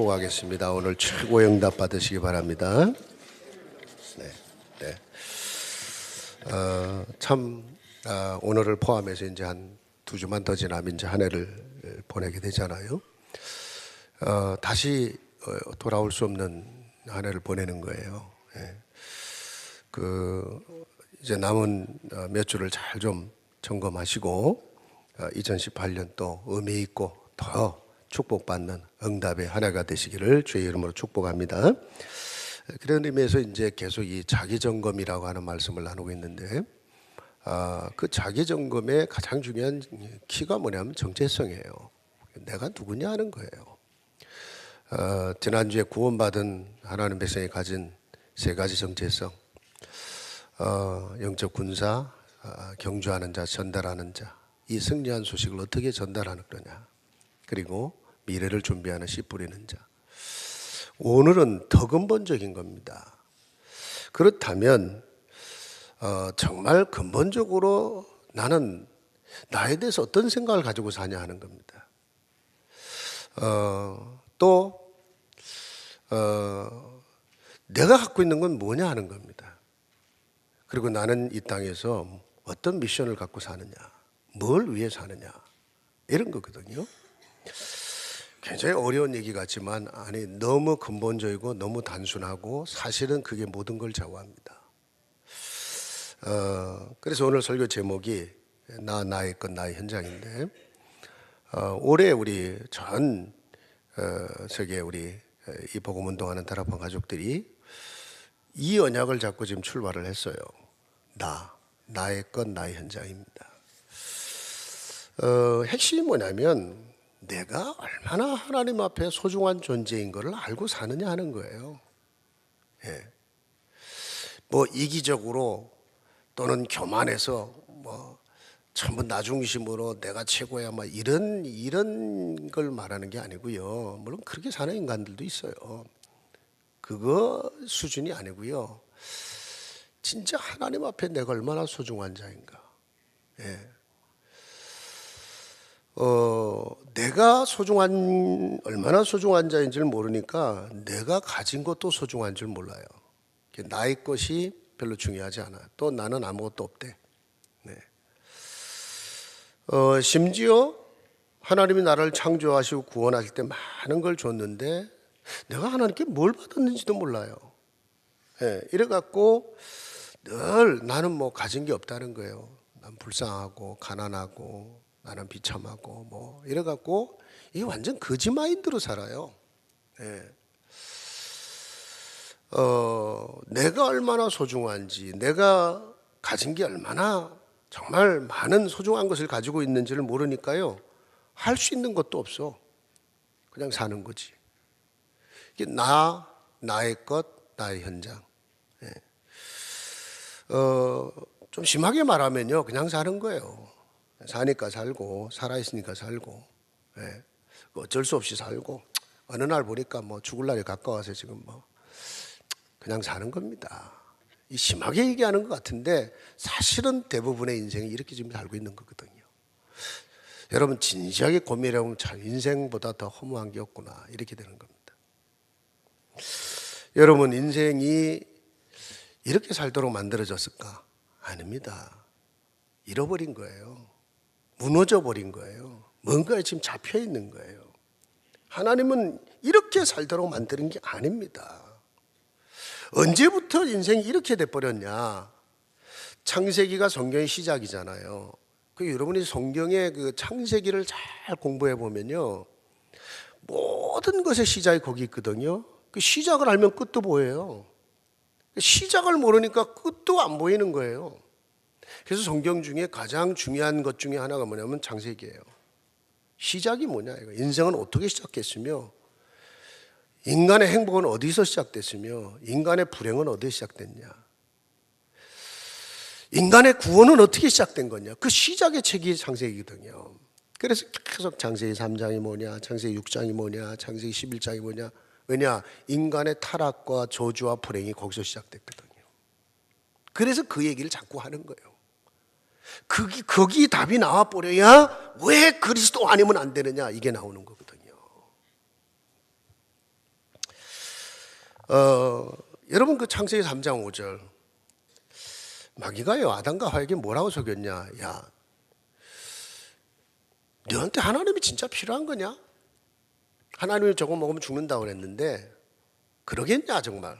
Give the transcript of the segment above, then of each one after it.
축복하겠습니다. 오늘 최고의 응답 받으시기 바랍니다. 네. 오늘을 포함해서 이제 한 2주만 더 지나면 이제 한 해를 보내게 되잖아요. 다시 돌아올 수 없는 한 해를 보내는 거예요. 이제 남은 몇 주를 잘 좀 점검하시고 2018년 또 의미 있고 더 축복받는 응답의 한 해가 되시기를 주의 이름으로 축복합니다. 그런 의미에서 이제 계속 이 자기 점검이라고 하는 말씀을 나누고 있는데, 그 자기 점검의 가장 중요한 키가 뭐냐면 정체성이에요. 내가 누구냐 하는 거예요. 지난주에 구원받은 하나님 백성이 가진 3가지 정체성, 영적 군사, 경주하는 자, 전달하는 자, 이 승리한 소식을 어떻게 전달하는 거냐, 그리고 미래를 준비하는 씨 뿌리는 자. 오늘은 더 근본적인 겁니다. 그렇다면 정말 근본적으로 나는 나에 대해서 어떤 생각을 가지고 사냐 하는 겁니다. 내가 갖고 있는 건 뭐냐 하는 겁니다. 그리고 나는 이 땅에서 어떤 미션을 갖고 사느냐, 뭘 위해 사느냐, 이런 거거든요. 굉장히 어려운 얘기 같지만 너무 근본적이고 너무 단순하고 사실은 그게 모든 걸 좌우합니다. 그래서 오늘 설교 제목이 나의 것 나의 현장인데, 올해 우리 전 세계 우리 이 복음 운동하는 다락방 가족들이 이 언약을 잡고 지금 출발을 했어요. 나의 것 나의 현장입니다. 핵심이 뭐냐면 내가 얼마나 하나님 앞에 소중한 존재인 것을 알고 사느냐 하는 거예요. 뭐 이기적으로 또는 교만해서 전부 나 중심으로 내가 최고야 이런 걸 말하는 게 아니고요. 물론 그렇게 사는 인간들도 있어요. 그거 수준이 아니고요. 진짜 하나님 앞에 내가 얼마나 소중한 자인가. 내가 얼마나 소중한 자인지를 모르니까 내가 가진 것도 소중한 줄 몰라요. 나의 것이 별로 중요하지 않아. 또 나는 아무것도 없대. 심지어 하나님이 나를 창조하시고 구원하실 때 많은 걸 줬는데 내가 하나님께 뭘 받았는지도 몰라요. 이래갖고 늘 나는 가진 게 없다는 거예요. 난 불쌍하고 가난하고 나는 비참하고 이래갖고 이게 완전 거지 마인드로 살아요. 내가 얼마나 소중한지, 내가 가진 게 얼마나 정말 많은 소중한 것을 가지고 있는지를 모르니까요, 할 수 있는 것도 없어. 그냥 사는 거지. 이게 나의 것, 나의 현장. 좀 심하게 말하면요, 그냥 사는 거예요. 사니까 살고, 살아있으니까 살고, 어쩔 수 없이 살고, 어느 날 보니까 죽을 날이 가까워서 지금 그냥 사는 겁니다. 이 심하게 얘기하는 것 같은데 사실은 대부분의 인생이 이렇게 지금 살고 있는 거거든요. 여러분 진지하게 고민해보면 참 인생보다 더 허무한 게 없구나, 이렇게 되는 겁니다. 여러분 인생이 이렇게 살도록 만들어졌을까? 아닙니다. 잃어버린 거예요. 무너져 버린 거예요. 뭔가에 지금 잡혀 있는 거예요. 하나님은 이렇게 살도록 만드는 게 아닙니다. 언제부터 인생이 이렇게 돼버렸냐? 창세기가 성경의 시작이잖아요. 여러분이 성경의 그 창세기를 잘 공부해 보면요, 모든 것의 시작이 거기 있거든요. 그 시작을 알면 끝도 보여요. 시작을 모르니까 끝도 안 보이는 거예요. 그래서 성경 중에 가장 중요한 것 중에 하나가 뭐냐면 창세기예요. 시작이 뭐냐, 이거. 인생은 어떻게 시작했으며, 인간의 행복은 어디서 시작됐으며, 인간의 불행은 어디서 시작됐냐, 인간의 구원은 어떻게 시작된 거냐, 그 시작의 책이 창세기거든요. 그래서 계속 창세기 3장이 뭐냐, 창세기 6장이 뭐냐, 창세기 11장이 뭐냐. 왜냐? 인간의 타락과 저주와 불행이 거기서 시작됐거든요. 그래서 그 얘기를 자꾸 하는 거예요. 거기 답이 나와버려야 왜 그리스도 아니면 안 되느냐, 이게 나오는 거거든요. 여러분 그 창세기 3장 5절 마귀가요 아담과 하에게 뭐라고 속였냐? 야, 너한테 하나님이 진짜 필요한 거냐? 하나님이 저거 먹으면 죽는다고 그랬는데 그러겠냐 정말?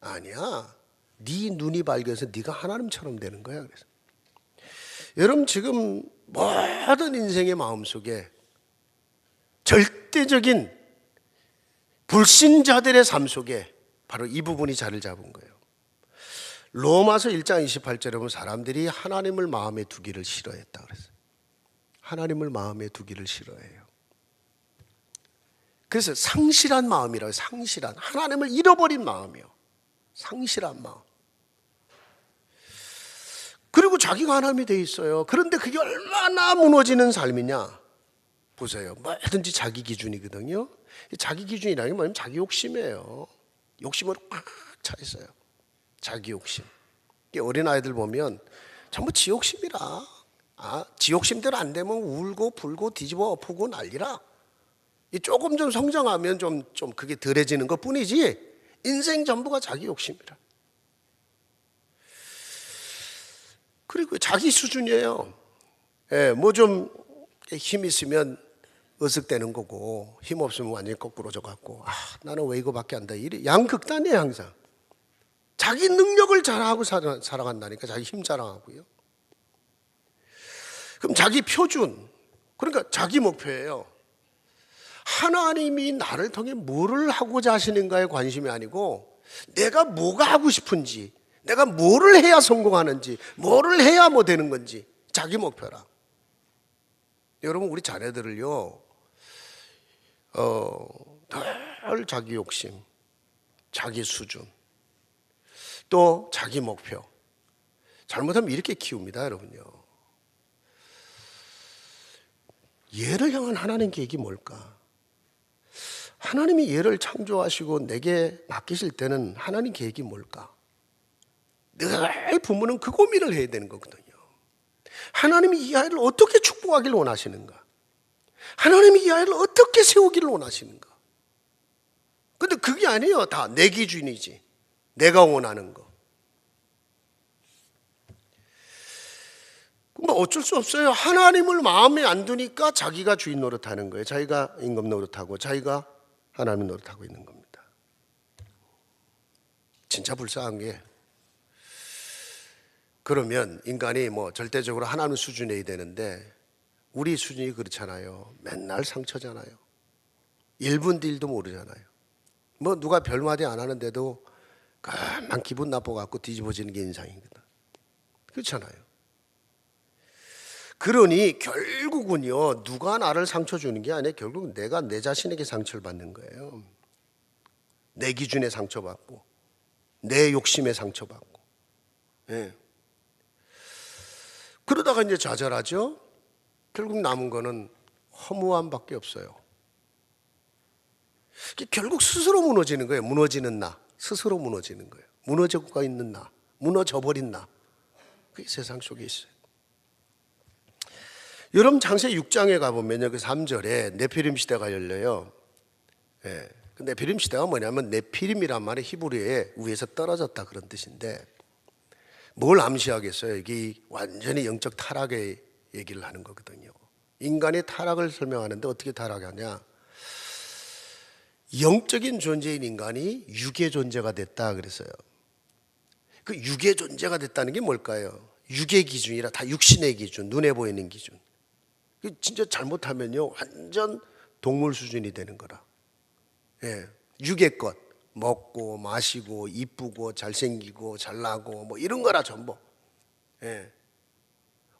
아니야. 네 눈이 밝아서 네가 하나님처럼 되는 거야. 그래서 여러분 지금 모든 인생의 마음속에 절대적인 불신자들의 삶 속에 바로 이 부분이 자리를 잡은 거예요. 로마서 1장 28절에 보면 사람들이 하나님을 마음에 두기를 싫어했다 그랬어요. 하나님을 마음에 두기를 싫어해요. 그래서 상실한 마음이라고. 상실한, 하나님을 잃어버린 마음이요. 상실한 마음. 그리고 자기가 하나님이 돼 있어요. 그런데 그게 얼마나 무너지는 삶이냐 보세요. 뭐든지 자기 기준이거든요. 자기 기준이라는 게 뭐냐면 자기 욕심이에요. 욕심으로 꽉 차 있어요. 자기 욕심. 어린아이들 보면 전부 지 욕심이라. 지 욕심대로 안 되면 울고 불고 뒤집어 엎고 난리라. 조금 좀 성장하면 좀 그게 덜해지는 것 뿐이지 인생 전부가 자기 욕심이라. 그리고 자기 수준이에요. 뭐 좀 힘 있으면 어색되는 거고 힘 없으면 완전히 거꾸로져 갖고 나는 왜 이거밖에 안 돼. 이래 양극단이에요 항상. 자기 능력을 자랑하고 살아간다니까. 자기 힘 자랑하고요. 그럼 자기 표준, 그러니까 자기 목표예요. 하나님이 나를 통해 뭐를 하고자 하시는가에 관심이 아니고 내가 뭐가 하고 싶은지, 내가 뭐를 해야 성공하는지, 뭐를 해야 뭐 되는 건지 자기 목표라. 여러분 우리 자녀들을요 늘 자기 욕심, 자기 수준, 또 자기 목표. 잘못하면 이렇게 키웁니다 여러분요. 얘를 향한 하나님 계획이 뭘까? 하나님이 얘를 창조하시고 내게 맡기실 때는 하나님 계획이 뭘까? 늘 부모는 그 고민을 해야 되는 거거든요. 하나님이 이 아이를 어떻게 축복하기를 원하시는가? 하나님이 이 아이를 어떻게 세우기를 원하시는가? 근데 그게 아니에요. 다 내 기준이지. 내가 원하는 거. 뭐 어쩔 수 없어요. 하나님을 마음에 안 두니까 자기가 주인 노릇하는 거예요. 자기가 임금 노릇하고 자기가 하나님 노릇하고 있는 겁니다. 진짜 불쌍한 게, 그러면 인간이 뭐 절대적으로 하나님 수준이어야 되는데 우리 수준이 그렇잖아요. 맨날 상처잖아요. 1분 뒤일도 모르잖아요. 뭐 누가 별말이 안 하는데도 그만 기분 나빠갖고 뒤집어지는 게 인상이거든. 그렇잖아요. 그러니 결국은요, 누가 나를 상처 주는 게 아니라 결국은 내가 내 자신에게 상처를 받는 거예요. 내 기준에 상처받고 내 욕심에 상처받고. 예. 그러다가 이제 좌절하죠. 결국 남은 거는 허무함밖에 없어요. 결국 스스로 무너지는 거예요. 무너지는 나, 스스로 무너지는 거예요. 무너져가 있는 나, 무너져버린 나. 그게 세상 속에 있어요. 여러분 창세기 6장에 가보면요, 그 3절에 네피림 시대가 열려요. 예. 그 네피림 시대가 뭐냐면 네피림이란 말이 히브리어에 위에서 떨어졌다 그런 뜻인데 뭘 암시하겠어요? 이게 완전히 영적 타락의 얘기를 하는 거거든요. 인간의 타락을 설명하는데 어떻게 타락하냐? 영적인 존재인 인간이 육의 존재가 됐다 그랬어요. 그 육의 존재가 됐다는 게 뭘까요? 육의 기준이라 다 육신의 기준, 눈에 보이는 기준. 진짜 잘못하면요 완전 동물 수준이 되는 거라. 예, 육의 것, 먹고 마시고 이쁘고 잘생기고 잘나고 뭐 이런 거라 전부. 예.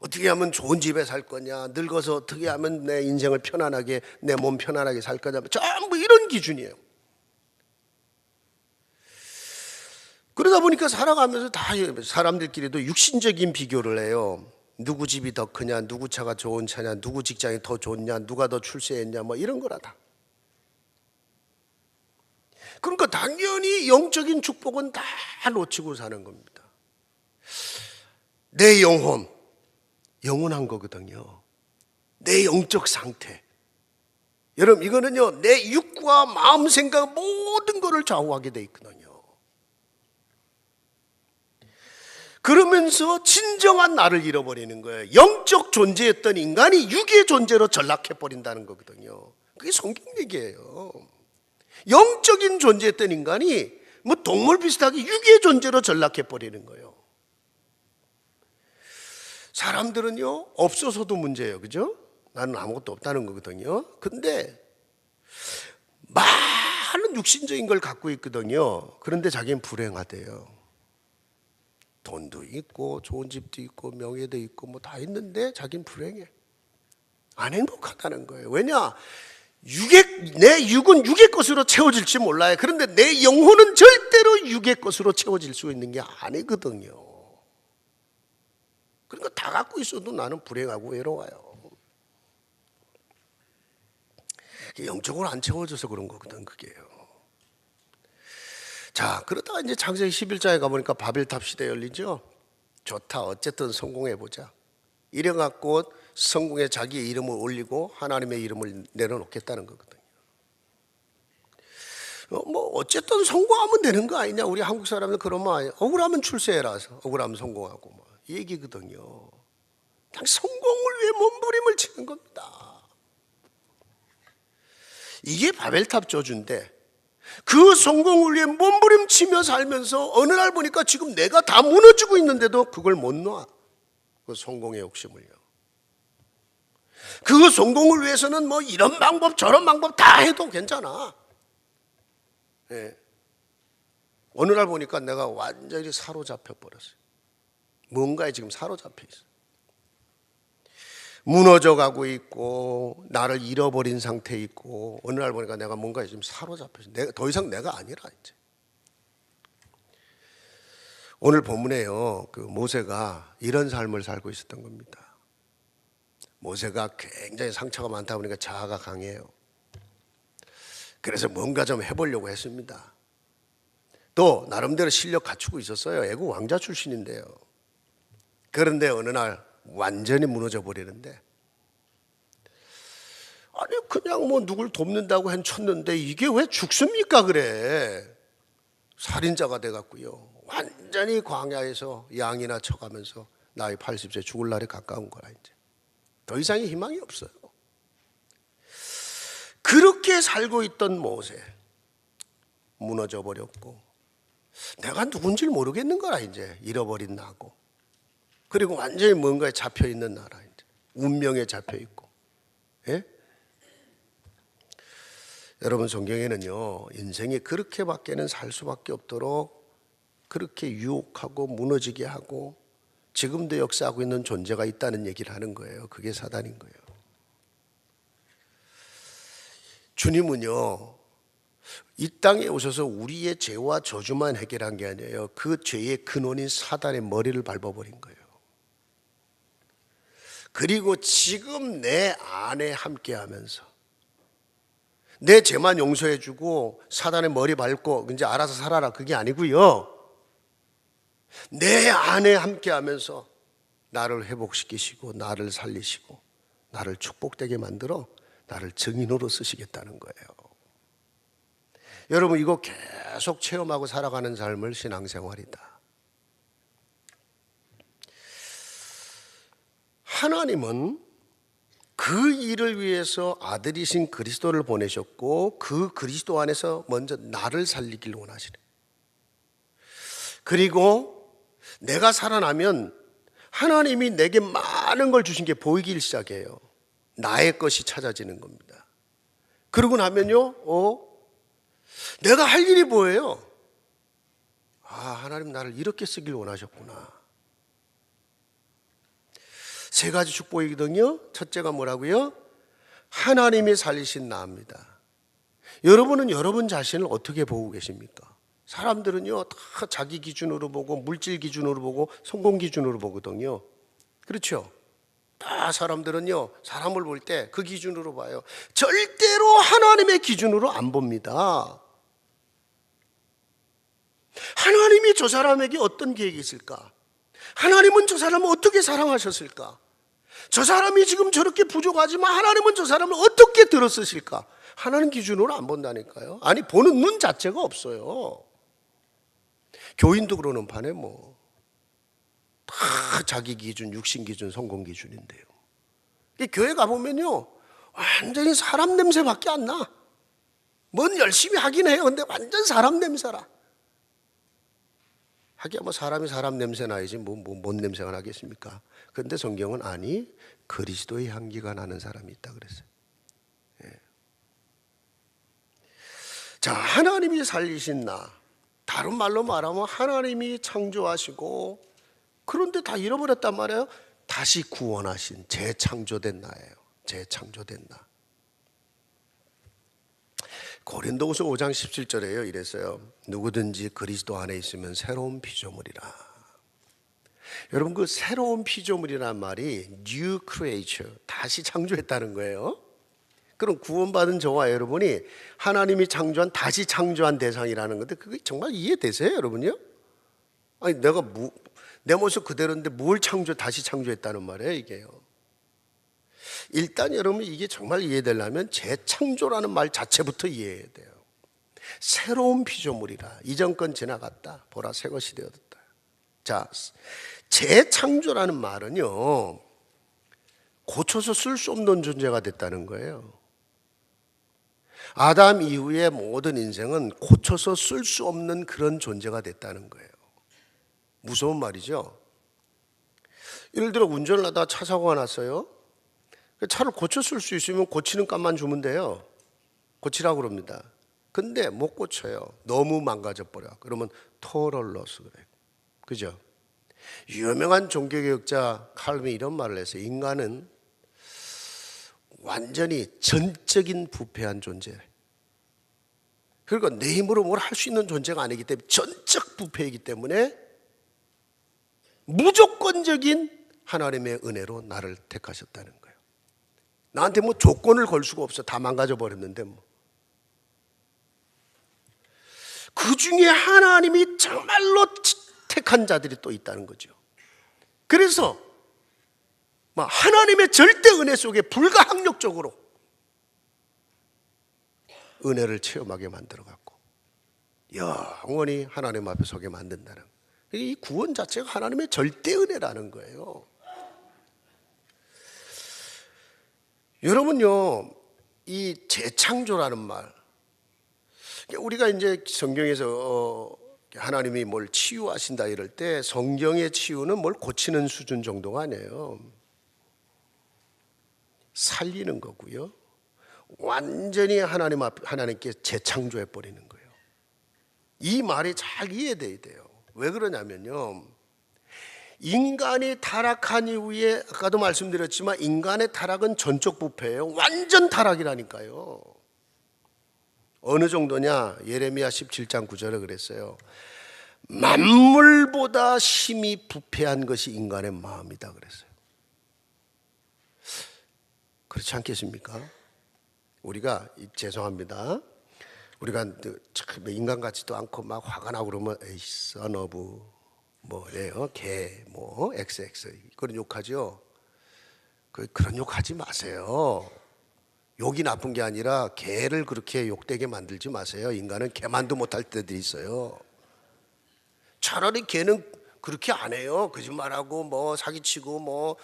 어떻게 하면 좋은 집에 살 거냐, 늙어서 어떻게 하면 내 인생을 편안하게, 내 몸 편안하게 살 거냐, 전부 이런 기준이에요. 그러다 보니까 살아가면서 다 사람들끼리도 육신적인 비교를 해요. 누구 집이 더 크냐, 누구 차가 좋은 차냐, 누구 직장이 더 좋냐, 누가 더 출세했냐, 뭐 이런 거라 다. 그러니까 당연히 영적인 축복은 다 놓치고 사는 겁니다. 내 영혼, 영원한 거거든요. 내 영적 상태. 여러분 이거는요 내 육과 마음 생각 모든 거를 좌우하게 돼 있거든요. 그러면서 진정한 나를 잃어버리는 거예요. 영적 존재였던 인간이 육의 존재로 전락해버린다는 거거든요. 그게 성경 얘기예요. 영적인 존재였던 인간이 뭐 동물 비슷하게 육의 존재로 전락해버리는 거예요. 사람들은요, 없어서도 문제예요. 그죠? 나는 아무것도 없다는 거거든요. 근데 많은 육신적인 걸 갖고 있거든요. 그런데 자기는 불행하대요. 돈도 있고 좋은 집도 있고 명예도 있고 뭐 다 있는데 자기는 불행해. 안 행복하다는 거예요. 왜냐? 내 육은 육의 것으로 채워질지 몰라요. 그런데 내 영혼은 절대로 육의 것으로 채워질 수 있는 게 아니거든요. 그러니까 다 갖고 있어도 나는 불행하고 외로워요. 영적으로 안 채워져서 그런 거거든, 그게요. 자, 그러다가 이제 창세기 11장에 가보니까 바벨탑 시대 열리죠. 좋다, 어쨌든 성공해보자. 이래갖고 성공에 자기의 이름을 올리고 하나님의 이름을 내려놓겠다는 거거든요. 뭐 어쨌든 성공하면 되는 거 아니냐. 우리 한국 사람들 그러면 억울하면 출세해라, 억울하면 성공하고 뭐 이 얘기거든요. 그냥 성공을 위해 몸부림을 치는 겁니다. 이게 바벨탑 저주인데 그 성공을 위해 몸부림치며 살면서 어느 날 보니까 지금 내가 다 무너지고 있는데도 그걸 못 놔. 그 성공의 욕심을요. 그 성공을 위해서는 뭐 이런 방법 저런 방법 다 해도 괜찮아. 예. 어느 날 보니까 내가 완전히 사로잡혀 버렸어요. 뭔가에 지금 사로잡혀 있어. 무너져 가고 있고 나를 잃어버린 상태에 있고 어느 날 보니까 내가 뭔가에 지금 사로잡혀 있어. 더 이상 내가 아니라 이제. 오늘 본문에요, 그 모세가 이런 삶을 살고 있었던 겁니다. 모세가 굉장히 상처가 많다 보니까 자아가 강해요. 그래서 뭔가 좀 해보려고 했습니다. 또 나름대로 실력 갖추고 있었어요. 애국 왕자 출신인데요. 그런데 어느 날 완전히 무너져 버리는데, 아니 그냥 뭐 누굴 돕는다고 hen쳤는데 이게 왜 죽습니까? 그래. 살인자가 돼갖고요, 완전히 광야에서 양이나 쳐가면서 나이 80세 죽을 날이 가까운 거야. 이제 더 이상의 희망이 없어요. 그렇게 살고 있던 모세 무너져 버렸고 내가 누군지 모르겠는 거라. 이제 잃어버린 나고, 그리고 완전히 뭔가에 잡혀 있는 나라, 이제 운명에 잡혀 있고. 예? 여러분, 성경에는요, 인생이 그렇게밖에는 살 수밖에 없도록 그렇게 유혹하고 무너지게 하고 지금도 역사하고 있는 존재가 있다는 얘기를 하는 거예요. 그게 사단인 거예요. 주님은요, 이 땅에 오셔서 우리의 죄와 저주만 해결한 게 아니에요. 그 죄의 근원인 사단의 머리를 밟아버린 거예요. 그리고 지금 내 안에 함께하면서 내 죄만 용서해주고 사단의 머리 밟고 이제 알아서 살아라, 그게 아니고요, 내 안에 함께하면서 나를 회복시키시고 나를 살리시고 나를 축복되게 만들어 나를 증인으로 쓰시겠다는 거예요. 여러분, 이거 계속 체험하고 살아가는 삶을 신앙생활이다. 하나님은 그 일을 위해서 아들이신 그리스도를 보내셨고 그 그리스도 안에서 먼저 나를 살리길 원하시네. 그리고 내가 살아나면 하나님이 내게 많은 걸 주신 게 보이기 시작해요. 나의 것이 찾아지는 겁니다. 그러고 나면요, 내가 할 일이 뭐예요? 하나님 나를 이렇게 쓰길 원하셨구나. 세 가지 축복이거든요. 첫째가 뭐라고요? 하나님이 살리신 나입니다. 여러분은 여러분 자신을 어떻게 보고 계십니까? 사람들은요, 다 자기 기준으로 보고 물질 기준으로 보고 성공 기준으로 보거든요. 그렇죠? 다 사람들은요, 사람을 볼 때 그 기준으로 봐요. 절대로 하나님의 기준으로 안 봅니다. 하나님이 저 사람에게 어떤 계획이 있을까? 하나님은 저 사람을 어떻게 사랑하셨을까? 저 사람이 지금 저렇게 부족하지만 하나님은 저 사람을 어떻게 들어쓰실까? 하나님 기준으로 안 본다니까요. 아니, 보는 눈 자체가 없어요. 교인도 그러는 판에 뭐. 다 자기 기준, 육신 기준, 성공 기준인데요. 이 교회 가보면요, 완전히 사람 냄새밖에 안 나. 뭔 열심히 하긴 해요. 근데 완전 사람 냄새라. 하기야 뭐 사람이 사람 냄새 나야지 뭔 냄새가 나겠습니까? 그런데 성경은 아니, 그리스도의 향기가 나는 사람이 있다 그랬어요. 예. 자, 하나님이 살리신 나, 다른 말로 말하면 하나님이 창조하시고 그런데 다 잃어버렸단 말이에요. 다시 구원하신 재창조된 나예요. 재창조된 나. 고린도후서 5장 17절에요 이랬어요. 누구든지 그리스도 안에 있으면 새로운 피조물이라. 여러분, 그 새로운 피조물이란 말이 new creature, 다시 창조했다는 거예요. 그럼 구원받은 저와 여러분이 하나님이 창조한, 다시 창조한 대상이라는 건데, 그게 정말 이해되세요 여러분요? 아니 내가 내 모습 그대로인데 뭘 다시 창조했다는 말이에요 이게요. 일단 여러분, 이게 정말 이해되려면 재창조라는 말 자체부터 이해해야 돼요. 새로운 피조물이라, 이전 건 지나갔다, 보라 새 것이 되었다. 자, 재창조라는 말은요, 고쳐서 쓸 수 없는 존재가 됐다는 거예요. 아담 이후의 모든 인생은 고쳐서 쓸 수 없는 그런 존재가 됐다는 거예요. 무서운 말이죠. 예를 들어 운전을 하다가 차 사고가 났어요. 차를 고쳐 쓸 수 있으면 고치는 값만 주면 돼요. 고치라고 그럽니다. 근데 못 고쳐요. 너무 망가져 버려. 그러면 total loss 그래요. 그죠? 유명한 종교개혁자 칼빈이 이런 말을 했어요. 인간은 완전히 전적인 부패한 존재. 그러니까 내 힘으로 뭘 할 수 있는 존재가 아니기 때문에, 전적 부패이기 때문에 무조건적인 하나님의 은혜로 나를 택하셨다는 거예요. 나한테 뭐 조건을 걸 수가 없어. 다 망가져 버렸는데 뭐. 그 중에 하나님이 정말로 택한 자들이 또 있다는 거죠. 그래서 하나님의 절대 은혜 속에 불가항력적으로 은혜를 체험하게 만들어갖고 영원히 하나님 앞에 서게 만든다는, 이 구원 자체가 하나님의 절대 은혜라는 거예요. 여러분요, 이 재창조라는 말, 우리가 이제 성경에서 하나님이 뭘 치유하신다 이럴 때, 성경의 치유는 뭘 고치는 수준 정도가 아니에요. 살리는 거고요. 완전히 하나님께 재창조해 버리는 거예요. 이 말이 잘 이해돼야 돼요. 왜 그러냐면요, 인간이 타락한 이후에, 아까도 말씀드렸지만 인간의 타락은 전적 부패예요. 완전 타락이라니까요. 어느 정도냐? 예레미야 17장 9절에 그랬어요. 만물보다 심히 부패한 것이 인간의 마음이다 그랬어요. 그렇지 않겠습니까? 우리가, 죄송합니다, 우리가 인간 같지도 않고 막 화가 나고 그러면 에이 써너브 뭐래요, 개, XX 그런 욕하죠. 그런 욕하지 마세요. 욕이 나쁜 게 아니라 개를 그렇게 욕되게 만들지 마세요. 인간은 개만도 못할 때들이 있어요. 차라리 개는 그렇게 안 해요. 거짓말하고 사기치고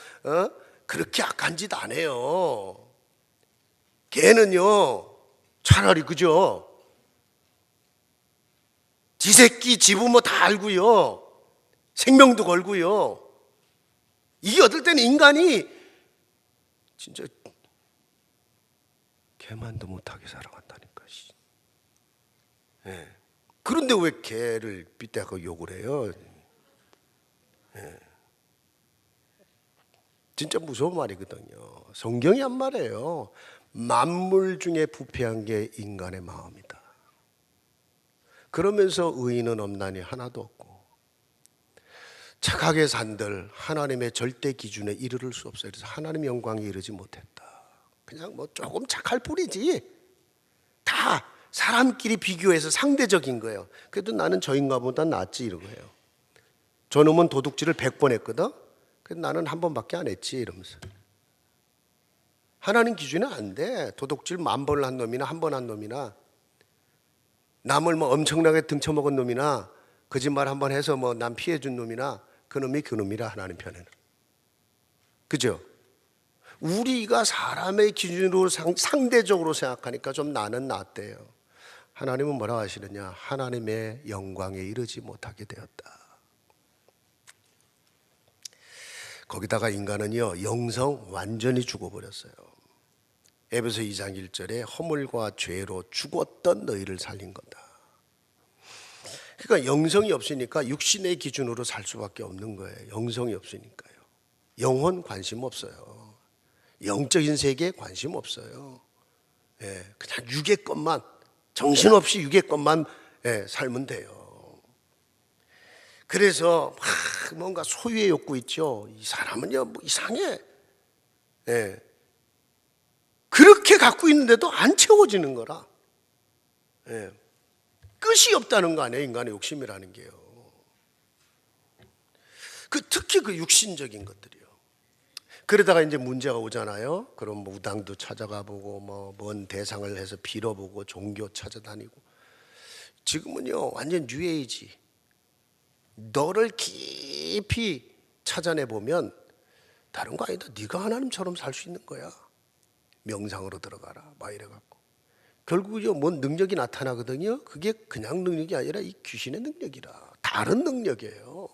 그렇게 악한 짓 안 해요. 개는요, 차라리, 그죠? 지 새끼 지 부모 다 알고요. 생명도 걸고요. 이게 어떨 때는 인간이 진짜 개만도 못하게 살아간다니까. 예. 그런데 왜 개를 빗대고 욕을 해요? 예. 진짜 무서운 말이거든요. 성경이 한 말이에요. 만물 중에 부패한 게 인간의 마음이다. 그러면서 의인은 없나니 하나도 없고 착하게 산들 하나님의 절대 기준에 이르를 수 없어요. 그래서 하나님 영광에 이르지 못했다. 그냥 조금 착할 뿐이지, 다 사람끼리 비교해서 상대적인 거예요. 그래도 나는 저 인간보다 낫지 이러고요. 저놈은 도둑질을 100번 했거든. 그래도 나는 한 번밖에 안 했지 이러면서. 하나님 기준은 안 돼. 도둑질 10,000번을 한 놈이나 한 번 한 놈이나, 남을 엄청나게 등쳐먹은 놈이나, 거짓말 한 번 해서 남 피해 준 놈이나 그놈이 그놈이라 하나님 편에는. 그죠? 우리가 사람의 기준으로 상대적으로 생각하니까 좀 나는 낫대요. 하나님은 뭐라고 하시느냐? 하나님의 영광에 이르지 못하게 되었다. 거기다가 인간은요, 영성 완전히 죽어버렸어요. 에베소 2장 1절에 허물과 죄로 죽었던 너희를 살린 거다. 그러니까 영성이 없으니까 육신의 기준으로 살 수밖에 없는 거예요. 영성이 없으니까요. 영혼 관심 없어요. 영적인 세계에 관심 없어요. 예, 그냥 육의 것만, 정신없이 육의 것만 살면 돼요. 그래서 막 뭔가 소유의 욕구 있죠. 이 사람은요, 뭐 이상해. 예. 그렇게 갖고 있는데도 안 채워지는 거라. 예. 끝이 없다는 거 아니에요, 인간의 욕심이라는 게요. 특히 그 육신적인 것들이요. 그러다가 이제 문제가 오잖아요. 그럼 뭐 무당도 찾아가 보고 뭐 먼 대상을 해서 빌어보고 종교 찾아다니고. 지금은요 완전 뉴에이지. 너를 깊이 찾아내 보면 다른 거 아니다. 네가 하나님처럼 살 수 있는 거야. 명상으로 들어가라. 막 이래갖고 결국은요 뭔 능력이 나타나거든요. 그게 그냥 능력이 아니라 이 귀신의 능력이라. 다른 능력이에요.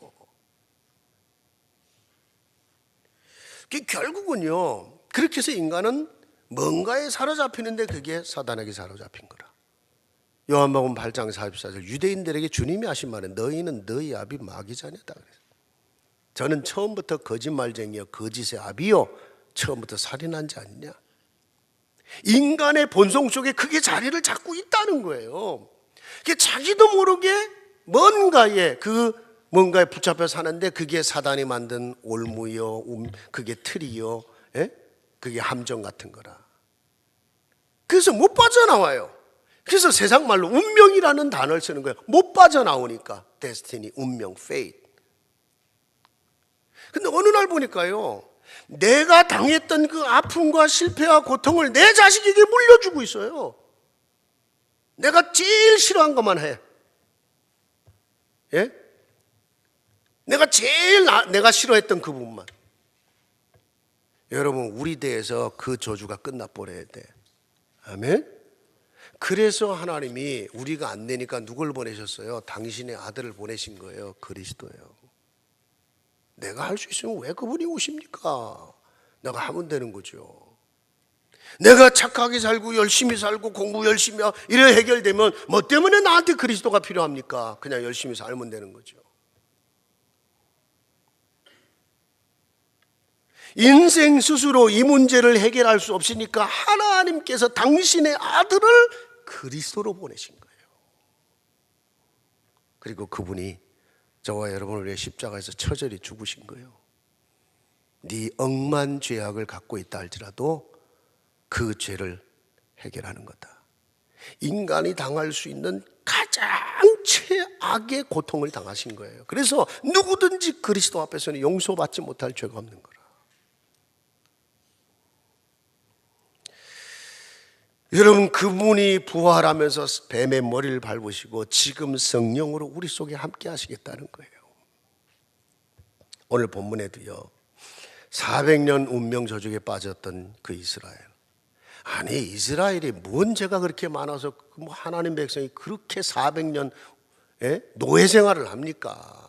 결국은요 그렇게 해서 인간은 뭔가에 사로잡히는데 그게 사단에게 사로잡힌 거라. 요한복음 8장 44절 유대인들에게 주님이 하신 말은 너희는 너희 아비 마귀자녀다 그랬어요. 저는 처음부터 거짓말쟁이여 거짓의 아비요 처음부터 살인한 자 아니냐. 인간의 본성 속에 그게 자리를 잡고 있다는 거예요. 자기도 모르게 뭔가에 붙잡혀 사는데 그게 사단이 만든 올무요, 그게 틀이요, 그게 함정 같은 거라. 그래서 못 빠져나와요. 그래서 세상 말로 운명이라는 단어를 쓰는 거예요. 못 빠져나오니까 데스티니, 운명, 페이트. 근데 어느 날 보니까요, 내가 당했던 그 아픔과 실패와 고통을 내 자식에게 물려주고 있어요. 내가 제일 싫어한 것만 해. 예? 내가 제일 내가 싫어했던 그 부분만. 여러분 우리 대에서 그 저주가 끝나버려야 돼. 아멘. 그래서 하나님이 우리가 안 되니까 누굴 보내셨어요? 당신의 아들을 보내신 거예요. 그리스도예요. 내가 할 수 있으면 왜 그분이 오십니까? 내가 하면 되는 거죠. 내가 착하게 살고 열심히 살고 공부 열심히 하고 이래 해결되면 뭐 때문에 나한테 그리스도가 필요합니까? 그냥 열심히 살면 되는 거죠. 인생 스스로 이 문제를 해결할 수 없으니까 하나님께서 당신의 아들을 그리스도로 보내신 거예요. 그리고 그분이 저와 여러분을 위해 십자가에서 처절히 죽으신 거예요. 네 억만 죄악을 갖고 있다 할지라도 그 죄를 해결하는 거다. 인간이 당할 수 있는 가장 최악의 고통을 당하신 거예요. 그래서 누구든지 그리스도 앞에서는 용서받지 못할 죄가 없는 거라. 여러분 그분이 부활하면서 뱀의 머리를 밟으시고 지금 성령으로 우리 속에 함께 하시겠다는 거예요. 오늘 본문에도요 400년 운명 저주에 빠졌던 그 이스라엘. 아니 이스라엘이 뭔 죄가 그렇게 많아서 하나님 백성이 그렇게 400년 노예 생활을 합니까?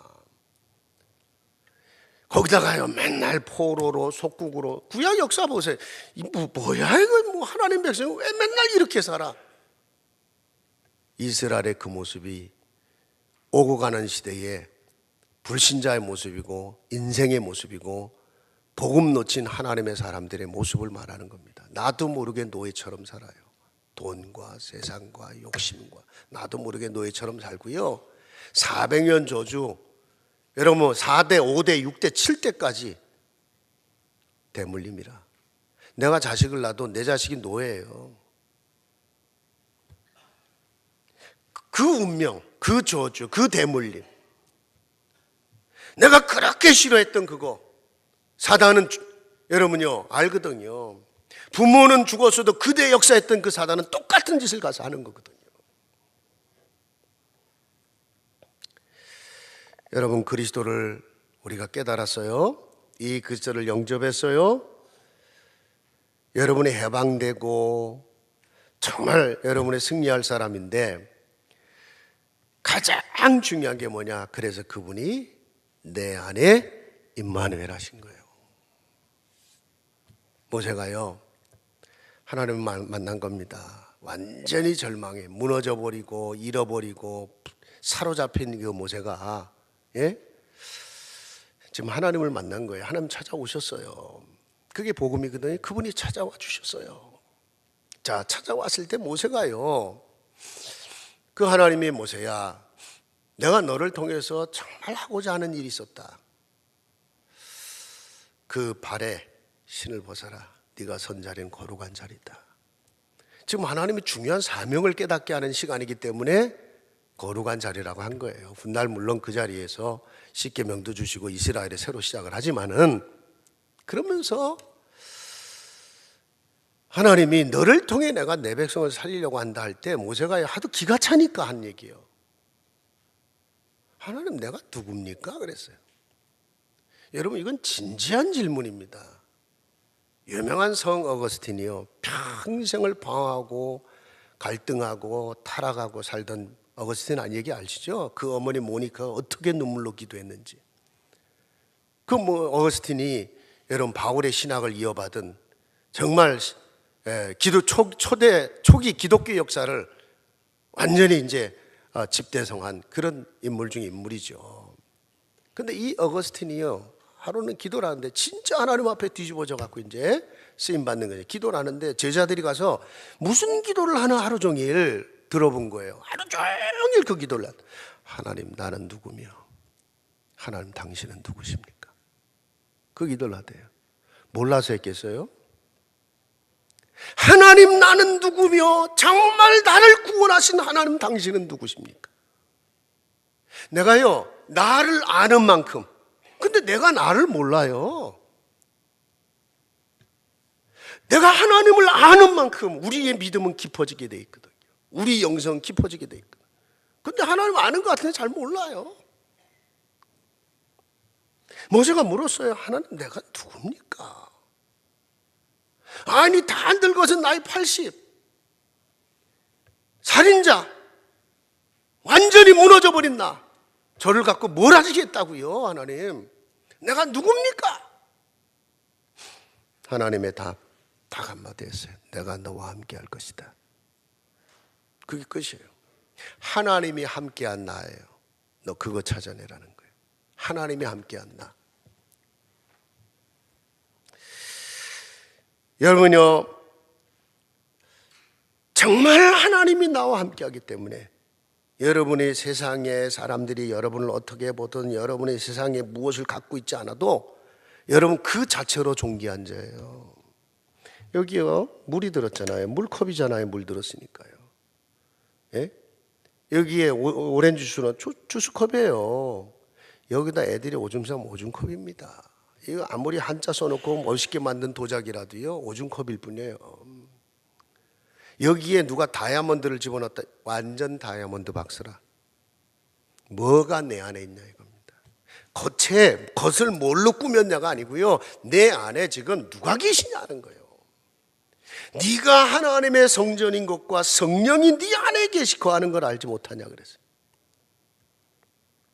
거기다가요 맨날 포로로 속국으로. 구약 역사 보세요. 뭐야 이거 하나님 백성이 왜 맨날 이렇게 살아? 이스라엘의 그 모습이 오고 가는 시대에 불신자의 모습이고 인생의 모습이고 복음 놓친 하나님의 사람들의 모습을 말하는 겁니다. 나도 모르게 노예처럼 살아요. 돈과 세상과 욕심과 나도 모르게 노예처럼 살고요 400년 저주 여러분 4대, 5대, 6대, 7대까지 대물림이라. 내가 자식을 낳아도 내 자식이 노예예요. 그 운명, 그 저주, 그 대물림. 내가 그렇게 싫어했던 그거 사단은 여러분요 알거든요. 부모는 죽었어도 그대 역사했던 그 사단은 똑같은 짓을 가서 하는 거거든요. 여러분 그리스도를 우리가 깨달았어요. 이 글자를 영접했어요. 여러분이 해방되고 정말 여러분의 승리할 사람인데 가장 중요한 게 뭐냐? 그래서 그분이 내 안에 임마누엘 하신 거예요. 모세가요, 하나님을 만난 겁니다. 완전히 절망해 무너져 버리고 잃어버리고 사로잡힌 그 모세가 지금 하나님을 만난 거예요. 하나님 찾아오셨어요. 그게 복음이거든요. 그분이 찾아와 주셨어요. 자, 찾아왔을 때 모세가요, 그 하나님이 모세야, 내가 너를 통해서 정말 하고자 하는 일이 있었다. 그 발에 신을 벗어라. 네가 선 자리는 거룩한 자리다. 지금 하나님이 중요한 사명을 깨닫게 하는 시간이기 때문에 거룩한 자리라고 한 거예요. 훗날 물론 그 자리에서 십계명도 주시고 이스라엘에 새로 시작을 하지만은, 그러면서 하나님이 너를 통해 내가 내 백성을 살리려고 한다 할 때 모세가 하도 기가 차니까 한 얘기예요. 하나님, 내가 누굽니까? 그랬어요. 여러분, 이건 진지한 질문입니다. 유명한 성 어거스틴이요, 평생을 방황하고 갈등하고 타락하고 살던 어거스틴 얘기 아시죠? 그 어머니 모니카가 어떻게 눈물로 기도했는지. 어거스틴이 여러분 바울의 신학을 이어받은 정말 기도 초기 기독교 역사를 완전히 이제 집대성한 그런 인물 중에 인물이죠. 근데 이 어거스틴이요, 하루는 기도를 하는데 진짜 하나님 앞에 뒤집어져 갖고 이제 쓰임 받는 거예요. 기도를 하는데 제자들이 가서 무슨 기도를 하나 하루 종일 들어본 거예요. 하루 종일 그 기도를 하다. 하나님, 나는 누구며 하나님 당신은 누구십니까? 그 기도를 하대요. 몰라서 했겠어요? 하나님, 나는 누구며 정말 나를 구원하신 하나님 당신은 누구십니까? 내가요, 나를 아는 만큼, 근데 내가 나를 몰라요. 내가 하나님을 아는 만큼 우리의 믿음은 깊어지게 돼 있거든요. 우리 영성은 깊어지게 돼 있거든요. 근데 하나님 아는 것 같은데 잘 몰라요. 모세가 물었어요. 하나님, 내가 누굽니까? 아니, 다 안 늙어서 나이 80, 살인자, 완전히 무너져 버린 나, 저를 갖고 뭘 하시겠다고요? 하나님, 내가 누굽니까? 하나님의 답 딱 한마디였어요. 내가 너와 함께 할 것이다. 그게 끝이에요. 하나님이 함께한 나예요. 너 그거 찾아내라는 거예요. 하나님이 함께한 나. 여러분요, 정말 하나님이 나와 함께하기 때문에 여러분이 세상에 사람들이 여러분을 어떻게 보든, 여러분이 세상에 무엇을 갖고 있지 않아도 여러분 그 자체로 존귀한 자예요. 여기요, 물이 들었잖아요. 물컵이잖아요. 물 들었으니까요. 예? 여기에 오렌지 주스는 주스컵이에요. 여기다 애들이 오줌 싸면 오줌컵입니다. 이거 아무리 한자 써놓고 멋있게 만든 도자기라도요, 오줌컵일 뿐이에요. 여기에 누가 다이아몬드를 집어넣었다, 완전 다이아몬드 박스라. 뭐가 내 안에 있냐 이겁니다. 겉을 뭘로 꾸몄냐가 아니고요, 내 안에 지금 누가 계시냐는 거예요. 네가 하나님의 성전인 것과 성령이 네 안에 계시고 하는 걸 알지 못하냐 그랬어요.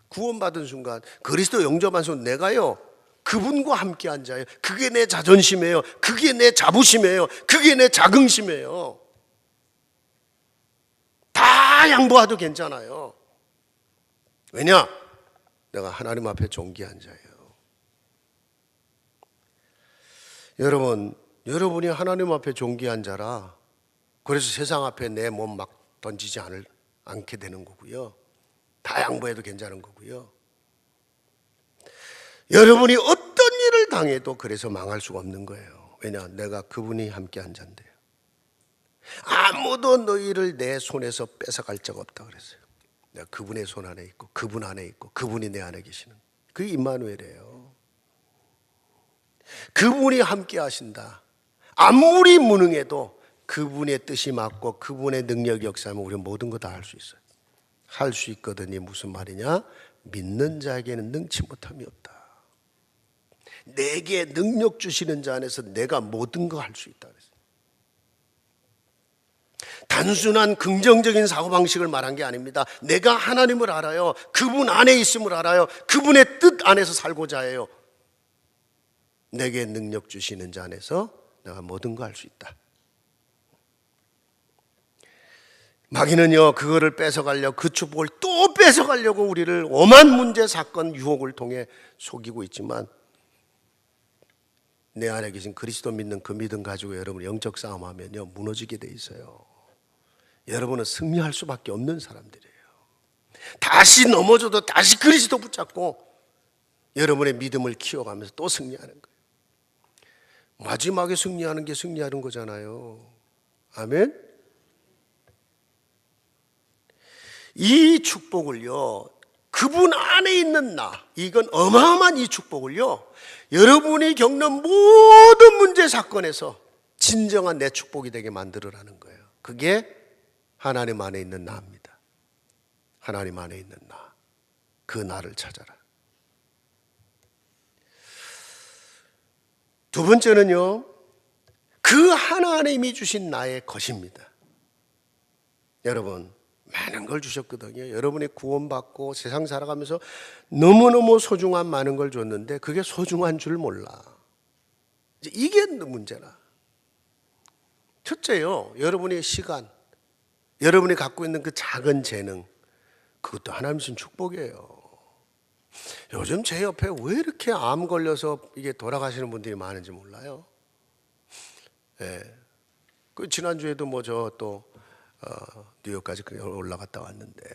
구원받은 순간, 그리스도 영접한 순간 내가요, 그분과 함께한 자예요. 그게 내 자존심이에요. 그게 내 자부심이에요. 그게 내 자긍심이에요. 다 양보해도 괜찮아요. 왜냐? 내가 하나님 앞에 존귀한 자예요. 여러분이 하나님 앞에 존귀한 자라, 그래서 세상 앞에 내 몸 막 던지지 않게 되는 거고요. 다 양보해도 괜찮은 거고요. 여러분이 어떤 일을 당해도 그래서 망할 수가 없는 거예요. 왜냐? 내가 그분이 함께한 자인데요. 아무도 너희를 내 손에서 뺏어갈 자가 없다 그랬어요. 내가 그분의 손 안에 있고 그분 안에 있고 그분이 내 안에 계시는, 그게 임마누엘이에요. 그분이 함께 하신다. 아무리 무능해도 그분의 뜻이 맞고 그분의 능력 역사하면 우리는 모든 거 다 할 수 있어요. 할 수 있거든요. 무슨 말이냐? 믿는 자에게는 능치 못함이 없다. 내게 능력 주시는 자 안에서 내가 모든 거 할 수 있다 그랬어요. 단순한 긍정적인 사고방식을 말한 게 아닙니다. 내가 하나님을 알아요. 그분 안에 있음을 알아요. 그분의 뜻 안에서 살고자 해요. 내게 능력 주시는 자 안에서 내가 모든 거 할 수 있다. 마귀는요, 그거를 뺏어가려고, 그 축복을 또 뺏어가려고 우리를 오만 문제, 사건, 유혹을 통해 속이고 있지만, 내 안에 계신 그리스도 믿는 그 믿음 가지고 여러분 영적 싸움하면요, 무너지게 돼 있어요. 여러분은 승리할 수밖에 없는 사람들이에요. 다시 넘어져도 다시 그리스도 붙잡고 여러분의 믿음을 키워가면서 또 승리하는 거예요. 마지막에 승리하는 게 승리하는 거잖아요. 아멘. 이 축복을요, 그분 안에 있는 나, 이건 어마어마한 이 축복을요, 여러분이 겪는 모든 문제 사건에서 진정한 내 축복이 되게 만들어라는 거예요. 그게 하나님 안에 있는 나입니다. 하나님 안에 있는 나, 그 나를 찾아라. 두 번째는요, 그 하나님이 주신 나의 것입니다. 여러분, 많은 걸 주셨거든요. 여러분이 구원받고 세상 살아가면서 너무너무 소중한 많은 걸 줬는데 그게 소중한 줄 몰라. 이게 문제라. 첫째요, 여러분의 시간, 여러분이 갖고 있는 그 작은 재능, 그것도 하나님 주신 축복이에요. 요즘 제 옆에 왜 이렇게 암 걸려서 이게 돌아가시는 분들이 많은지 몰라요. 예. 그 지난주에도 뭐 저 또 뉴욕까지 올라갔다 왔는데,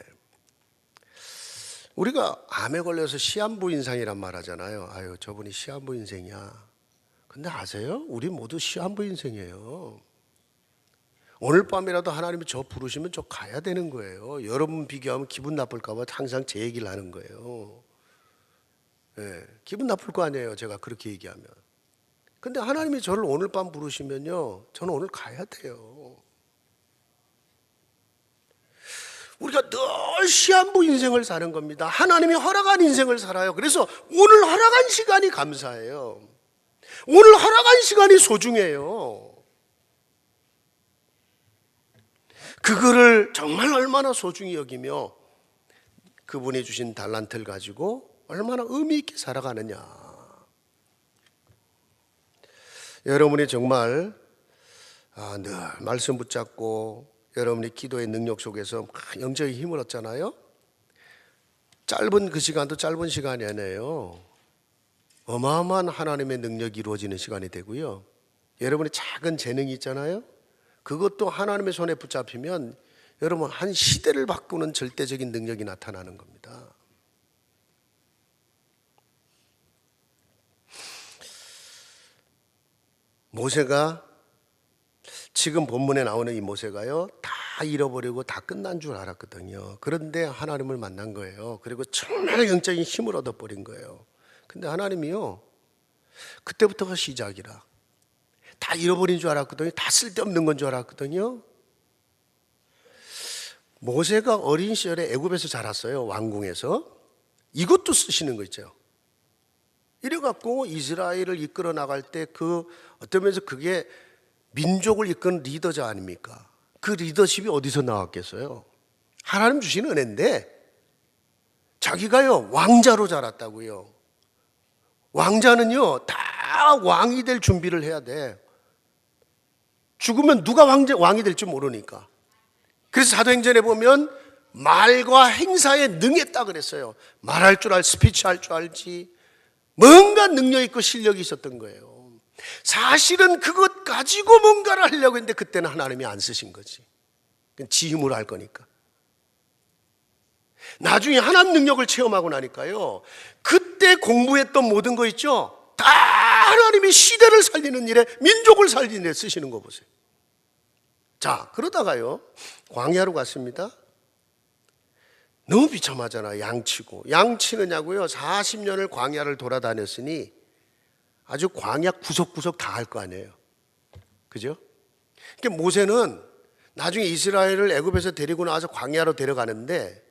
우리가 암에 걸려서 시한부 인생이란 말 하잖아요. 아유, 저분이 시한부 인생이야. 근데 아세요? 우리 모두 시한부 인생이에요. 오늘 밤이라도 하나님이 저 부르시면 저 가야 되는 거예요. 여러분 비교하면 기분 나쁠까 봐 항상 제 얘기를 하는 거예요. 예, 기분 나쁠 거 아니에요, 제가 그렇게 얘기하면. 근데 하나님이 저를 오늘 밤 부르시면요, 저는 오늘 가야 돼요. 우리가 늘 시한부 인생을 사는 겁니다. 하나님이 허락한 인생을 살아요. 그래서 오늘 허락한 시간이 감사해요. 오늘 허락한 시간이 소중해요. 그거를 정말 얼마나 소중히 여기며 그분이 주신 달란트를 가지고 얼마나 의미 있게 살아가느냐. 여러분이 정말 늘 말씀 붙잡고 여러분이 기도의 능력 속에서 영적인 힘을 얻잖아요. 짧은 그 시간도 짧은 시간이 아니에요. 어마어마한 하나님의 능력이 이루어지는 시간이 되고요. 여러분의 작은 재능이 있잖아요. 그것도 하나님의 손에 붙잡히면 여러분 한 시대를 바꾸는 절대적인 능력이 나타나는 겁니다. 모세가, 지금 본문에 나오는 이 모세가요, 다 잃어버리고 다 끝난 줄 알았거든요. 그런데 하나님을 만난 거예요. 그리고 정말 영적인 힘을 얻어버린 거예요. 근데 하나님이요, 그때부터가 시작이라. 다 잃어버린 줄 알았거든요. 다 쓸데없는 건 줄 알았거든요. 모세가 어린 시절에 애굽에서 자랐어요. 왕궁에서. 이것도 쓰시는 거 있죠. 이래갖고 이스라엘을 이끌어 나갈 때 그 어떤 면에서 그게 민족을 이끄는 리더자 아닙니까? 그 리더십이 어디서 나왔겠어요? 하나님 주신 은혜인데 자기가요 왕자로 자랐다고요. 왕자는요 다 왕이 될 준비를 해야 돼. 죽으면 누가 왕이 될지 모르니까. 그래서 사도행전에 보면 말과 행사에 능했다 그랬어요. 말할 줄 스피치 할 줄 알지, 뭔가 능력 있고 실력이 있었던 거예요. 사실은 그것 가지고 뭔가를 하려고 했는데 그때는 하나님이 안 쓰신 거지. 지 힘으로 할 거니까. 나중에 하나님 능력을 체험하고 나니까요, 그때 공부했던 모든 거 있죠, 다 하나님이 시대를 살리는 일에, 민족을 살리는 일에 쓰시는 거 보세요. 자, 그러다가요 광야로 갔습니다. 너무 비참하잖아. 양치고. 양치느냐고요. 40년을 광야를 돌아다녔으니 아주 광야 구석구석 다 할 거 아니에요. 그죠? 그러니까 모세는 나중에 이스라엘을 애굽에서 데리고 나와서 광야로 데려가는데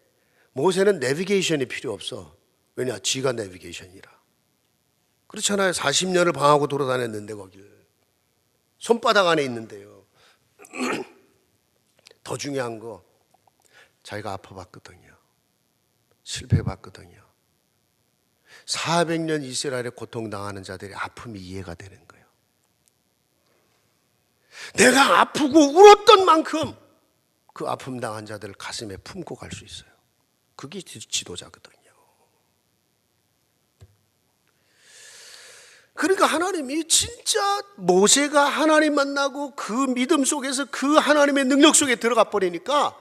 모세는 내비게이션이 필요 없어. 왜냐? 지가 내비게이션이라. 그렇잖아요. 40년을 방하고 돌아다녔는데 거길. 손바닥 안에 있는데요. 더 중요한 거 자기가 아파봤거든요. 실패해봤거든요. 400년 이스라엘에 고통당하는 자들의 아픔이 이해가 되는 거예요. 내가 아프고 울었던 만큼 그 아픔 당한 자들을 가슴에 품고 갈 수 있어요. 그게 지도자거든요. 그러니까 하나님이 진짜 모세가 하나님 만나고 그 믿음 속에서 그 하나님의 능력 속에 들어가 버리니까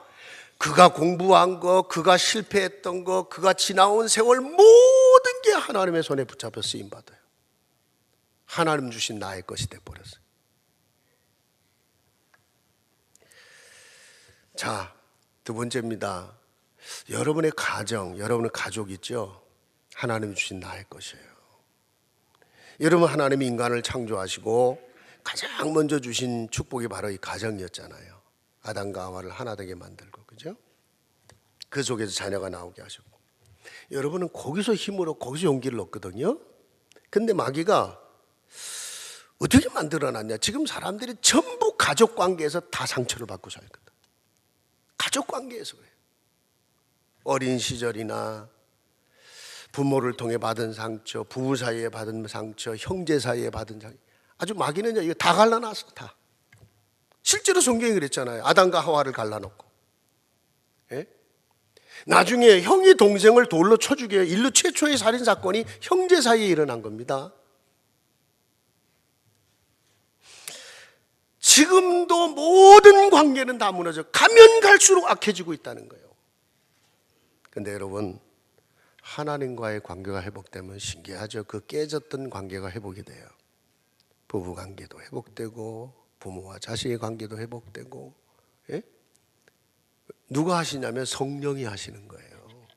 그가 공부한 거, 그가 실패했던 거, 그가 지나온 세월 모든 게 하나님의 손에 붙잡혀 쓰임받아요. 하나님 주신 나의 것이 돼버렸어요. 자, 두 번째입니다. 여러분의 가정, 여러분의 가족 있죠? 하나님 주신 나의 것이에요. 여러분, 하나님이 인간을 창조하시고 가장 먼저 주신 축복이 바로 이 가정이었잖아요. 아담과 하와를 하나 되게 만들고, 그죠? 그 속에서 자녀가 나오게 하셨고, 여러분은 거기서 힘으로 거기서 용기를 얻거든요. 근데 마귀가 어떻게 만들어놨냐? 지금 사람들이 전부 가족 관계에서 다 상처를 받고 살거든. 가족 관계에서 그래요. 어린 시절이나 부모를 통해 받은 상처, 부부 사이에 받은 상처, 형제 사이에 받은 상처, 아주 마귀는요 이거 다 갈라놨어. 다. 실제로 성경이 그랬잖아요. 아담과 하와를 갈라놓고, 예? 나중에 형이 동생을 돌로 쳐 죽여요. 인류 최초의 살인 사건이 형제 사이에 일어난 겁니다. 지금도 모든 관계는 다 무너져 가면 갈수록 악해지고 있다는 거예요. 근데 여러분, 하나님과의 관계가 회복되면 신기하죠. 그 깨졌던 관계가 회복이 돼요. 부부 관계도 회복되고 부모와 자식의 관계도 회복되고, 예? 누가 하시냐면 성령이 하시는 거예요.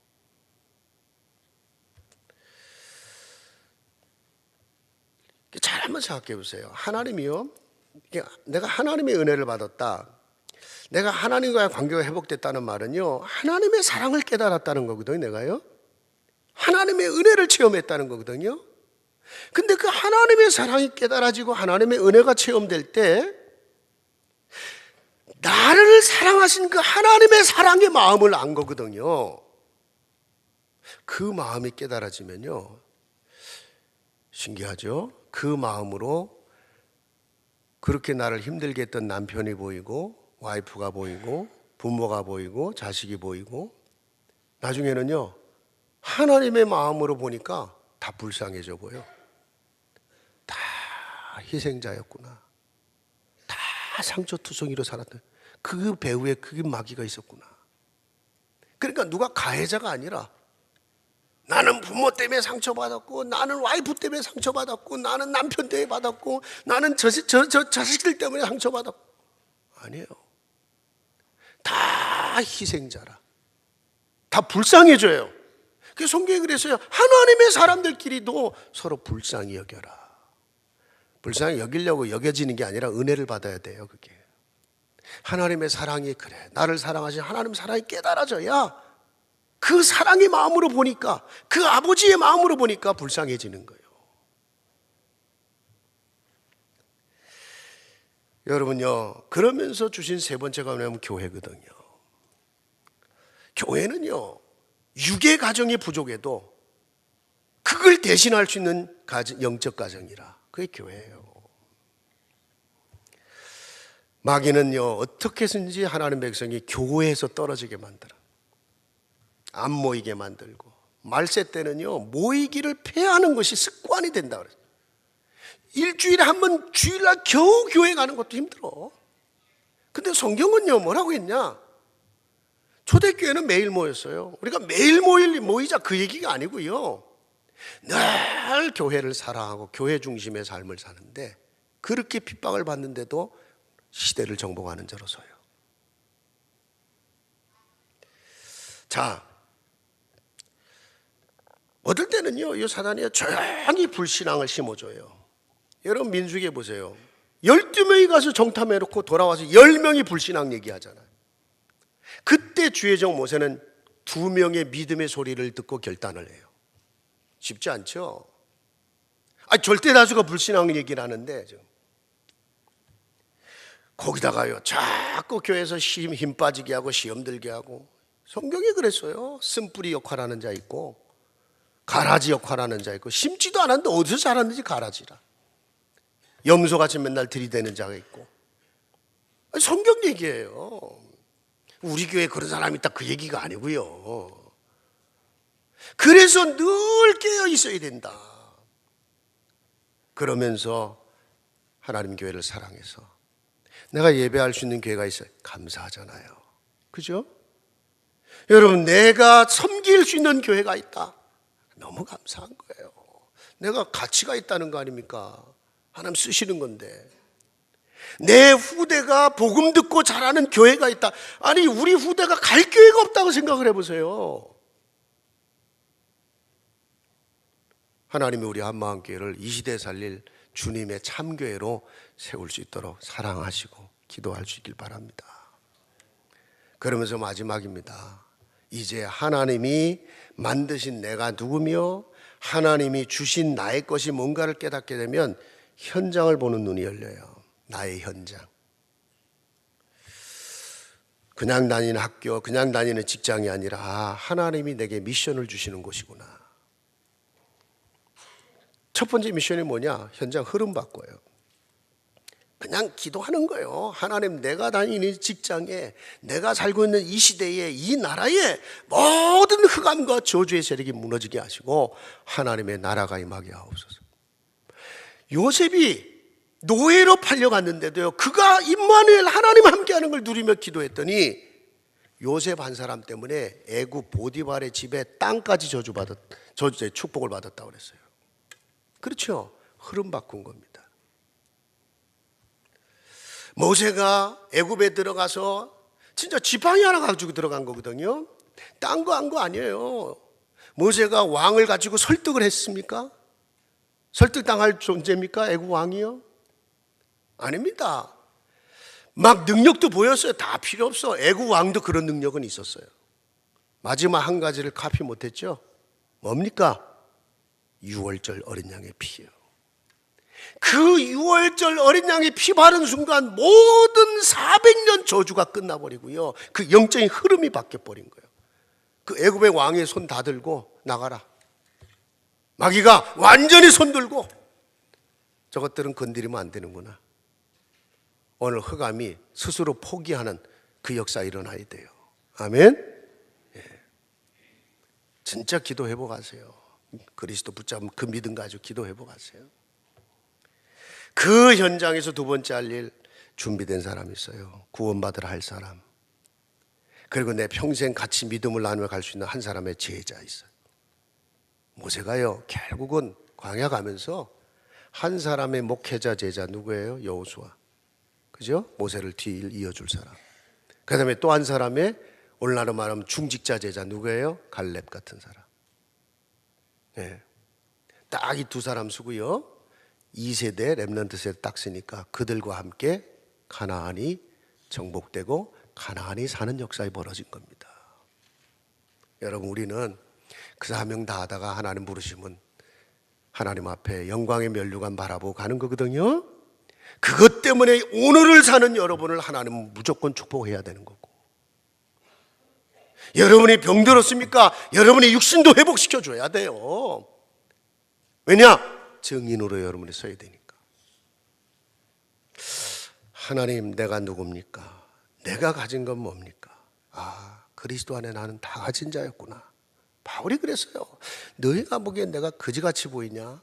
잘 한번 생각해 보세요. 하나님이요, 내가 하나님의 은혜를 받았다, 내가 하나님과의 관계가 회복됐다는 말은요 하나님의 사랑을 깨달았다는 거거든요. 내가요 하나님의 은혜를 체험했다는 거거든요. 근데 그 하나님의 사랑이 깨달아지고 하나님의 은혜가 체험될 때 나를 사랑하신 그 하나님의 사랑의 마음을 안 거거든요. 그 마음이 깨달아지면요 신기하죠. 그 마음으로 그렇게 나를 힘들게 했던 남편이 보이고 와이프가 보이고 부모가 보이고 자식이 보이고, 나중에는요 하나님의 마음으로 보니까 다 불쌍해져 보여. 다 희생자였구나. 다 상처투성이로 살았던 그 배후에 그 마귀가 있었구나. 그러니까 누가 가해자가 아니라 나는 부모 때문에 상처받았고, 나는 와이프 때문에 상처받았고, 나는 남편 때문에 받았고, 나는 저 자식들 때문에 상처받았고, 아니에요. 다 희생자라. 다 불쌍해져요. 그 성경이 그랬어요. 하나님의 사람들끼리도 서로 불쌍히 여겨라. 불쌍히 여기려고 여겨지는 게 아니라 은혜를 받아야 돼요. 그게 하나님의 사랑이, 그래 나를 사랑하신 하나님 사랑이 깨달아져야 그 사랑의 마음으로 보니까, 그 아버지의 마음으로 보니까 불쌍해지는 거예요. 여러분요, 그러면서 주신 세 번째가 뭐냐면 교회거든요. 교회는요 육의 가정이 부족해도 그걸 대신할 수 있는 영적 가정이라, 그게 교회예요. 마귀는요 어떻게 해서든지 하나님 백성이 교회에서 떨어지게 만들어, 안 모이게 만들고, 말세 때는요 모이기를 폐하는 것이 습관이 된다 그랬어요. 일주일에 한 번 주일날 겨우 교회 가는 것도 힘들어. 근데 성경은요 뭐라고 했냐, 초대교회는 매일 모였어요. 우리가 매일 모이자 그 얘기가 아니고요, 늘 교회를 사랑하고 교회 중심의 삶을 사는데, 그렇게 핍박을 받는데도 시대를 정복하는 자로서요. 자, 어떨 때는요 이 사단이 조용히 불신앙을 심어줘요. 여러분 민수기에 보세요. 12명이 가서 정탐해놓고 돌아와서 10명이 불신앙 얘기하잖아요. 그때 주의 종 모세는 2명의 믿음의 소리를 듣고 결단을 해요. 쉽지 않죠? 절대 다수가 불신앙 얘기를 하는데 지금. 거기다가요 자꾸 교회에서 힘 빠지게 하고 시험 들게 하고. 성경이 그랬어요. 쓴뿌리 역할하는 자 있고 가라지 역할하는 자 있고, 심지도 않았는데 어디서 자랐는지 가라지라. 염소같이 맨날 들이대는 자가 있고. 성경 얘기예요. 우리 교회에 그런 사람이 있다 그 얘기가 아니고요. 그래서 늘 깨어 있어야 된다. 그러면서 하나님 교회를 사랑해서 내가 예배할 수 있는 교회가 있어요. 감사하잖아요. 그죠? 여러분, 내가 섬길 수 있는 교회가 있다. 너무 감사한 거예요. 내가 가치가 있다는 거 아닙니까? 하나님 쓰시는 건데. 내 후대가 복음 듣고 자라는 교회가 있다. 아니, 우리 후대가 갈 교회가 없다고 생각을 해보세요. 하나님이 우리 한마음교회를 이 시대에 살릴 주님의 참교회로 세울 수 있도록 사랑하시고 기도할 수 있길 바랍니다. 그러면서 마지막입니다. 이제 하나님이 만드신 내가 누구며 하나님이 주신 나의 것이 뭔가를 깨닫게 되면 현장을 보는 눈이 열려요. 나의 현장. 그냥 다니는 학교, 그냥 다니는 직장이 아니라 하나님이 내게 미션을 주시는 곳이구나. 첫 번째 미션이 뭐냐? 현장 흐름 바꿔요. 그냥 기도하는 거예요. 하나님, 내가 다니는 직장에, 내가 살고 있는 이 시대에, 이 나라에 모든 흑암과 저주의 세력이 무너지게 하시고 하나님의 나라가 임하게 하옵소서. 요셉이 노예로 팔려갔는데도요, 그가 임마누엘 하나님 함께하는 걸 누리며 기도했더니 요셉 한 사람 때문에 애굽 보디발의 집에 땅까지 저주의 축복을 받았다고 그랬어요. 그렇죠? 흐름 바꾼 겁니다. 모세가 애굽에 들어가서 진짜 지팡이 하나 가지고 들어간 거거든요. 딴 거 한 거 아니에요. 모세가 왕을 가지고 설득을 했습니까? 설득당할 존재입니까? 애굽 왕이요? 아닙니다. 막 능력도 보였어요. 다 필요 없어. 애굽 왕도 그런 능력은 있었어요. 마지막 한 가지를 카피 못했죠. 뭡니까? 유월절 어린 양의 피예요. 그 유월절 어린 양의 피 바른 순간 모든 400년 저주가 끝나버리고요, 그 영적인 흐름이 바뀌어버린 거예요. 그 애굽의 왕의 손 다 들고 나가라. 마귀가 완전히 손 들고, 저것들은 건드리면 안 되는구나. 오늘 흑암이 스스로 포기하는 그 역사 일어나야 돼요. 아멘. 진짜 기도해보고 가세요. 그리스도 붙잡은 그 믿음 가지고 기도해보고 가세요. 그 현장에서 두 번째 할 일, 준비된 사람이 있어요. 구원받으라 할 사람. 그리고 내 평생 같이 믿음을 나누어 갈 수 있는 한 사람의 제자 있어요. 모세가요, 결국은 광야 가면서 한 사람의 목회자 제자 누구예요? 여호수아. 그죠? 모세를 뒤를 이어줄 사람. 그 다음에 또 한 사람의 오늘날로 말하면 중직자 제자 누구예요? 갈렙 같은 사람. 네. 딱 이 두 사람 쓰고요, 2세대 렘넌트 세대 딱 쓰니까 그들과 함께 가나안이 정복되고 가나안이 사는 역사에 벌어진 겁니다. 여러분, 우리는 그 사명 다 하다가 하나님 부르시면 하나님 앞에 영광의 면류관 바라보고 가는 거거든요. 그것 때문에 오늘을 사는 여러분을 하나님은 무조건 축복해야 되는 거고, 여러분이 병들었습니까? 여러분의 육신도 회복시켜줘야 돼요. 왜냐? 증인으로 여러분이 서야 되니까. 하나님, 내가 누굽니까? 내가 가진 건 뭡니까? 그리스도 안에 나는 다 가진 자였구나. 바울이 그랬어요. 너희가 보기엔 내가 거지같이 보이냐?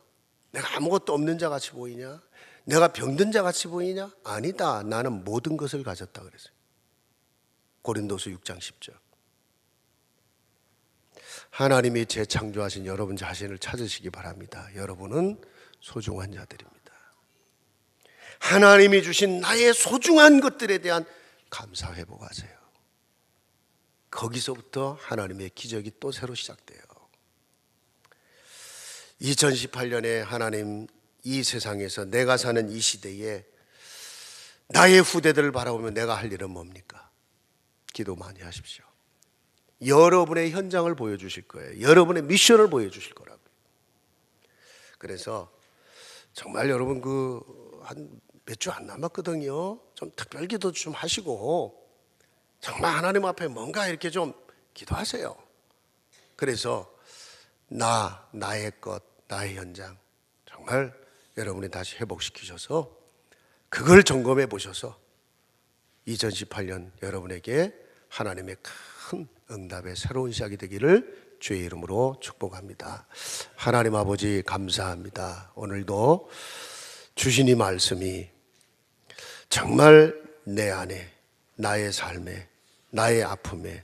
내가 아무것도 없는 자같이 보이냐? 내가 병든 자같이 보이냐? 아니다. 나는 모든 것을 가졌다 그랬어요. 고린도서 6장 10절. 하나님이 재창조하신 여러분 자신을 찾으시기 바랍니다. 여러분은 소중한 자들입니다. 하나님이 주신 나의 소중한 것들에 대한 감사 회복하세요. 거기서부터 하나님의 기적이 또 새로 시작돼요. 2018년에 하나님, 이 세상에서 내가 사는 이 시대에 나의 후대들을 바라보며 내가 할 일은 뭡니까? 기도 많이 하십시오. 여러분의 현장을 보여주실 거예요. 여러분의 미션을 보여주실 거라고요. 그래서 정말 여러분 한 몇 주 안 남았거든요. 좀 특별 기도 좀 하시고 정말 하나님 앞에 뭔가 이렇게 좀 기도하세요. 그래서 나의 것, 나의 현장 정말 여러분이 다시 회복시키셔서 그걸 점검해 보셔서 2018년 여러분에게 하나님의 큰 응답의 새로운 시작이 되기를 주의 이름으로 축복합니다. 하나님 아버지 감사합니다. 오늘도 주신 이 말씀이 정말 내 안에, 나의 삶에, 나의 아픔에,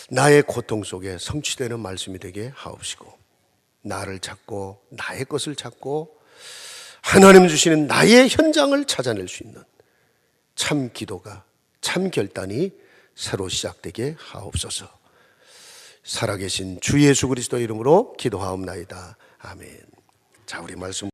나의 고통 속에 성취되는 말씀이 되게 하옵시고, 나를 찾고 나의 것을 찾고 하나님 주시는 나의 현장을 찾아낼 수 있는 참 기도가, 참 결단이 새로 시작되게 하옵소서. 살아계신 주 예수 그리스도 이름으로 기도하옵나이다. 아멘. 자, 우리 말씀